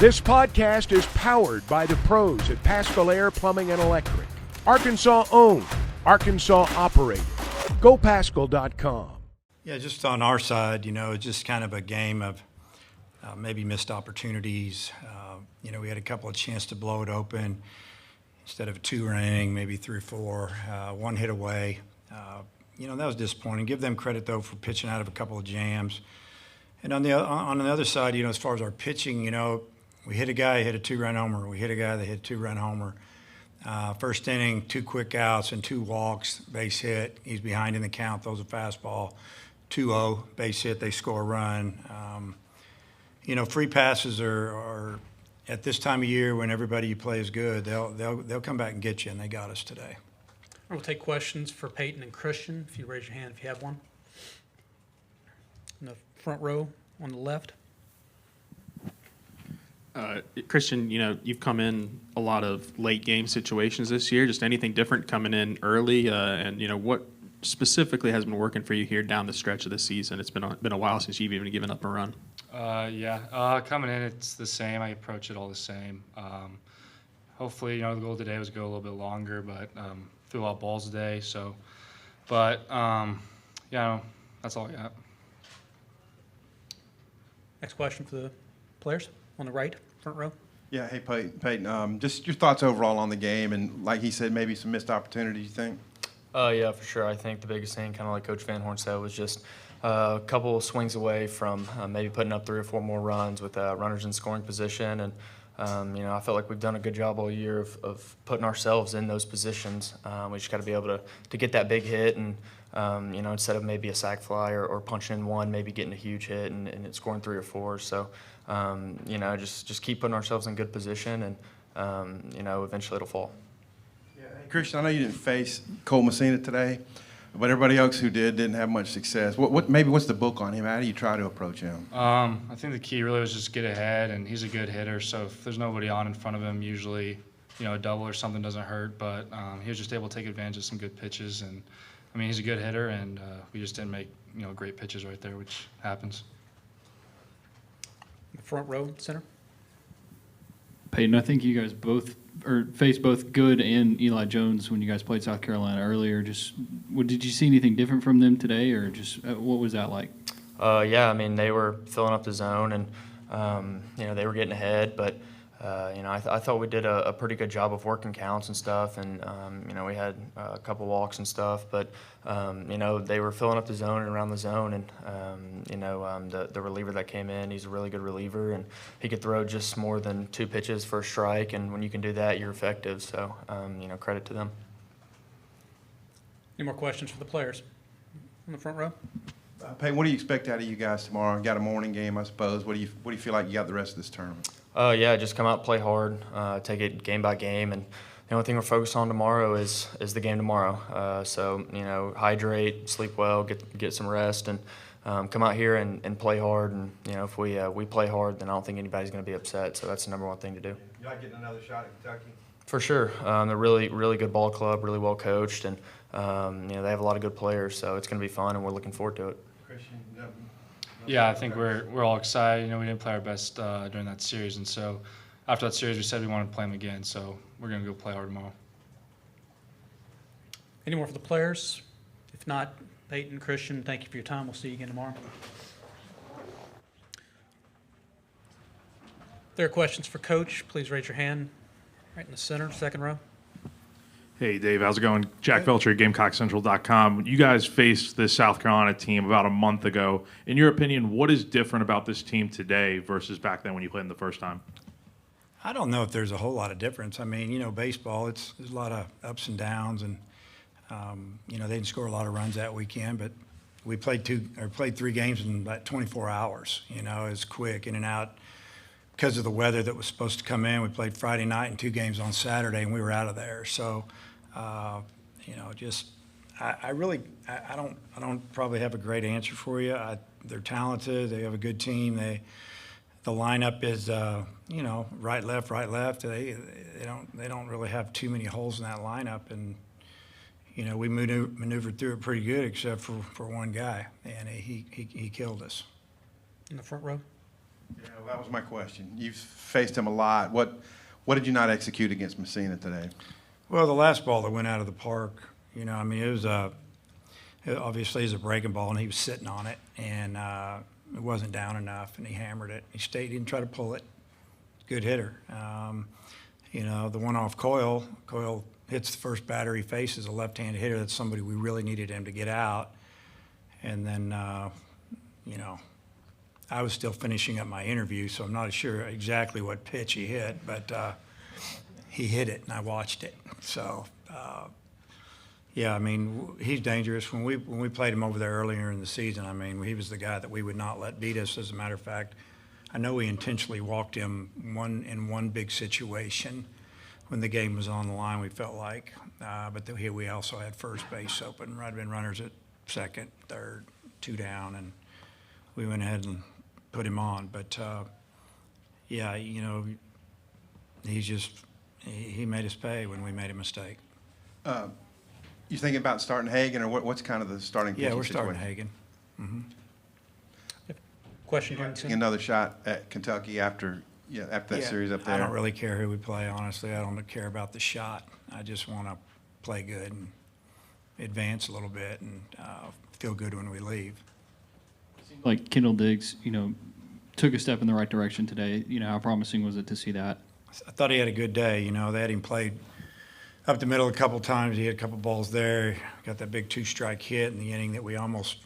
This podcast is powered by the pros at Paschal Air Plumbing and Electric. Arkansas owned, Arkansas operated. GoPaschal.com. Yeah, just on our side, it's just kind of a game of maybe missed opportunities. We had a couple of chances to blow it open. Instead of a 2-run inning, maybe 3 or 4, one hit away. That was disappointing. Give them credit, though, for pitching out of a couple of jams. And on the other side, as far as our pitching, we hit a guy, hit a 2-run homer. We hit a guy that hit a 2-run homer. First inning, 2 quick outs and 2 walks, base hit. He's behind in the count, throws a fastball. 2-0, base hit, they score a run. Free passes are at this time of year when everybody you play is good, they'll come back and get you, and they got us today. We'll take questions for Peyton and Christian. If you raise your hand if you have one. In the front row on the left. Christian, you've come in a lot of late game situations this year. Just anything different coming in early, and what specifically has been working for you here down the stretch of the season? It's been a while since you've even given up a run. Coming in, it's the same. I approach it all the same. Hopefully, the goal today was to go a little bit longer, but threw a lot of balls today. So, that's all I got. Next question for the players on the right, front row. Yeah, hey, Peyton, just your thoughts overall on the game, and like he said, maybe some missed opportunities, you think? Yeah, for sure. I think the biggest thing, kind of like Coach Van Horn said, was just a couple of swings away from maybe putting up 3 or 4 more runs with runners in scoring position. And, I felt like we've done a good job all year of putting ourselves in those positions. We just got to be able to get that big hit and, instead of maybe a sac fly or punching in one, maybe getting a huge hit and scoring 3 or 4. So, just keep putting ourselves in good position and, eventually it'll fall. Yeah, hey, Christian, I know you didn't face Cole Messina today, but everybody else who didn't have much success. What's the book on him? How do you try to approach him? I think the key really was just get ahead, and he's a good hitter. So if there's nobody on in front of him, usually, a double or something doesn't hurt. But he was just able to take advantage of some good pitches, and he's a good hitter, and we just didn't make great pitches right there, which happens. Front row, center. Peyton, I think you guys faced both Good and Eli Jones when you guys played South Carolina earlier. Did you see anything different from them today, or just what was that like? They were filling up the zone, and they were getting ahead. But I thought we did a pretty good job of working counts and stuff, and we had a couple walks and stuff. But they were filling up the zone and around the zone, and the reliever that came in, he's a really good reliever, and he could throw just more than 2 pitches for a strike. And when you can do that, you're effective. So credit to them. Any more questions for the players in the front row? Peyton, what do you expect out of you guys tomorrow? You got a morning game, I suppose. What do you feel like you got the rest of this tournament? Just come out, play hard, take it game by game, and the only thing we're focused on tomorrow is the game tomorrow. So hydrate, sleep well, get some rest, and come out here and play hard. And if we play hard, then I don't think anybody's going to be upset. So that's the number one thing to do. You like getting another shot at Kentucky? For sure, they're really good ball club, really well coached, and they have a lot of good players. So it's going to be fun, and we're looking forward to it. Christian, Yeah, I think we're all excited. We didn't play our best during that series, and so after that series, we said we wanted to play them again. So we're going to go play hard tomorrow. Any more for the players? If not, Peyton, Christian, thank you for your time. We'll see you again tomorrow. If there are questions for Coach, please raise your hand. Right in the center, second row. Hey, Dave, how's it going? Jack Belcher, GamecockCentral.com. You guys faced this South Carolina team about a month ago. In your opinion, what is different about this team today versus back then when you played them the first time? I don't know if there's a whole lot of difference. Baseball, there's a lot of ups and downs, and they didn't score a lot of runs that weekend, but we played 3 games in about 24 hours. It's quick, in and out. Because of the weather that was supposed to come in, we played Friday night and 2 games on Saturday, and we were out of there. So, I don't probably have a great answer for you. They're talented. They have a good team. The lineup is, right, left. They don't really have too many holes in that lineup, and we maneuvered through it pretty good, except for one guy, and he killed us. In the front row. Yeah, well, that was my question. You've faced him a lot. What did you not execute against Messina today? Well, the last ball that went out of the park, you know, I mean, it was obviously it's a breaking ball, and he was sitting on it, and it wasn't down enough, and he hammered it. He didn't try to pull it. Good hitter. You know, the one off Coyle hits the first batter he faces, a left-handed hitter. That's somebody we really needed him to get out. And then, you know, I was still finishing up my interview, so I'm not sure exactly what pitch he hit, but he hit it, and I watched it. So, yeah, I mean, he's dangerous. When we played him over there earlier in the season, I mean, he was the guy that we would not let beat us. As a matter of fact, I know we intentionally walked him in one big situation when the game was on the line, we felt like. But here we also had first base open. I'd been runners at second, third, 2 down, and we went ahead and put him on. But, yeah, you know, he made us pay when we made a mistake. You thinking about starting Hagan, or what's kind of the starting pitching Yeah, we're starting situation? Hagan. Mm-hmm. Question, Taking another shot at Kentucky after that series up there? I don't really care who we play, honestly. I don't care about the shot. I just want to play good and advance a little bit and feel good when we leave. Like Kendall Diggs, you know, took a step in the right direction today. You know, how promising was it to see that? I thought he had a good day. You know, they had him played up the middle a couple times. He had a couple balls there. Got that big 2-strike hit in the inning that we almost,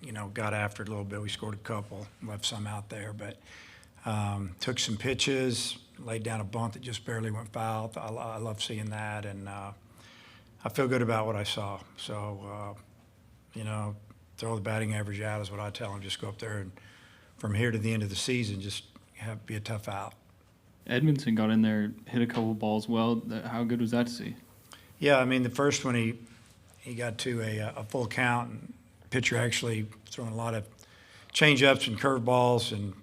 you know, got after it a little bit. We scored a couple, left some out there, but took some pitches, laid down a bunt that just barely went foul. I love seeing that, and I feel good about what I saw. So, you know, throw the batting average out is what I tell him. Just go up there and from here to the end of the season, just be a tough out. Edmondson got in there, hit a couple balls well. How good was that to see? Yeah, I mean, the first one he got to a full count, and pitcher actually throwing a lot of change-ups and curveballs, and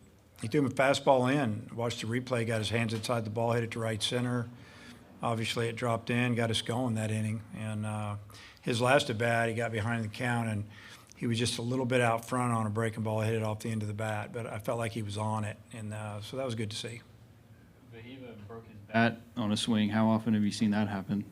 he threw him a fastball in. Watched the replay, got his hands inside the ball, hit it to right center. Obviously, it dropped in, got us going that inning. And his last at bat, he got behind the count, and he was just a little bit out front on a breaking ball, hit it off the end of the bat. But I felt like he was on it, and so that was good to see. Vahiva broke his bat on a swing. How often have you seen that happen?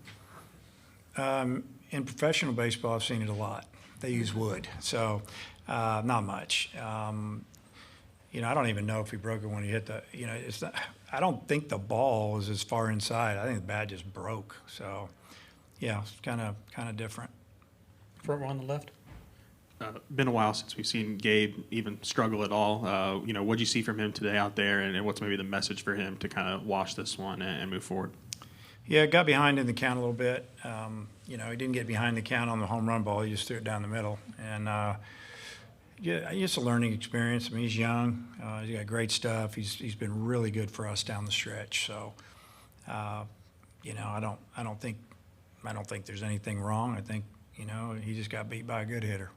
In professional baseball, I've seen it a lot. They use wood, so not much. You know, I don't even know if he broke it when he hit the. You know, it's not. I don't think the ball was as far inside. I think the bat just broke. So, yeah, it's kind of different. Front row on the left. Been a while since we've seen Gabe even struggle at all. You know, what'd you see from him today out there, and what's maybe the message for him to kind of wash this one and move forward? Yeah, got behind in the count a little bit. You know, he didn't get behind the count on the home run ball. He just threw it down the middle. And, yeah, it's a learning experience. I mean, he's young. He's got great stuff. He's been really good for us down the stretch. So, you know, I don't think there's anything wrong. I think, you know, he just got beat by a good hitter.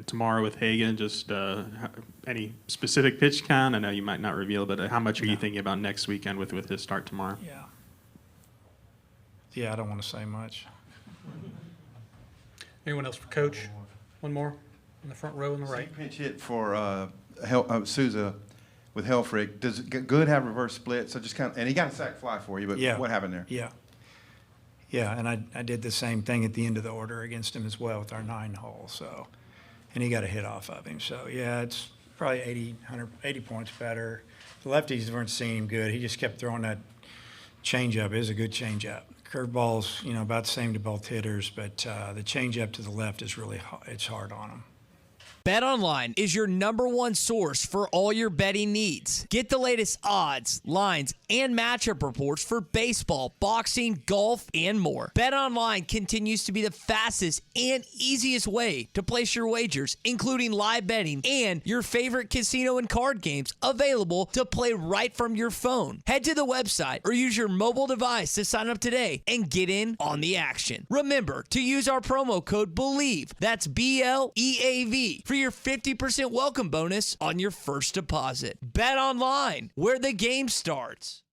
Tomorrow with Hagan, just any specific pitch count? I know you might not reveal, but how much are you thinking about next weekend with his start tomorrow? Yeah, I don't want to say much. Anyone else for Coach? One more in the front row on the right. Pinch hit for Souza with Helfrich. Does Good have reverse split? So just kind of, and he got a sac fly for you, but Yeah. what happened there? Yeah, and I did the same thing at the end of the order against him as well with our 9 hole. So, and he got a hit off of him. So, yeah, it's probably 80 points better. The lefties weren't seeing him good. He just kept throwing that changeup. It is a good changeup. Curveball's, you know, about the same to both hitters, but the changeup to the left is really it's hard on him. BetOnline is your #1 source for all your betting needs. Get the latest odds, lines, and matchup reports for baseball, boxing, golf, and more. BetOnline continues to be the fastest and easiest way to place your wagers, including live betting and your favorite casino and card games available to play right from your phone. Head to the website or use your mobile device to sign up today and get in on the action. Remember to use our promo code BELIEVE, that's BLEAV, for your 50% welcome bonus on your first deposit. Bet online, where the game starts.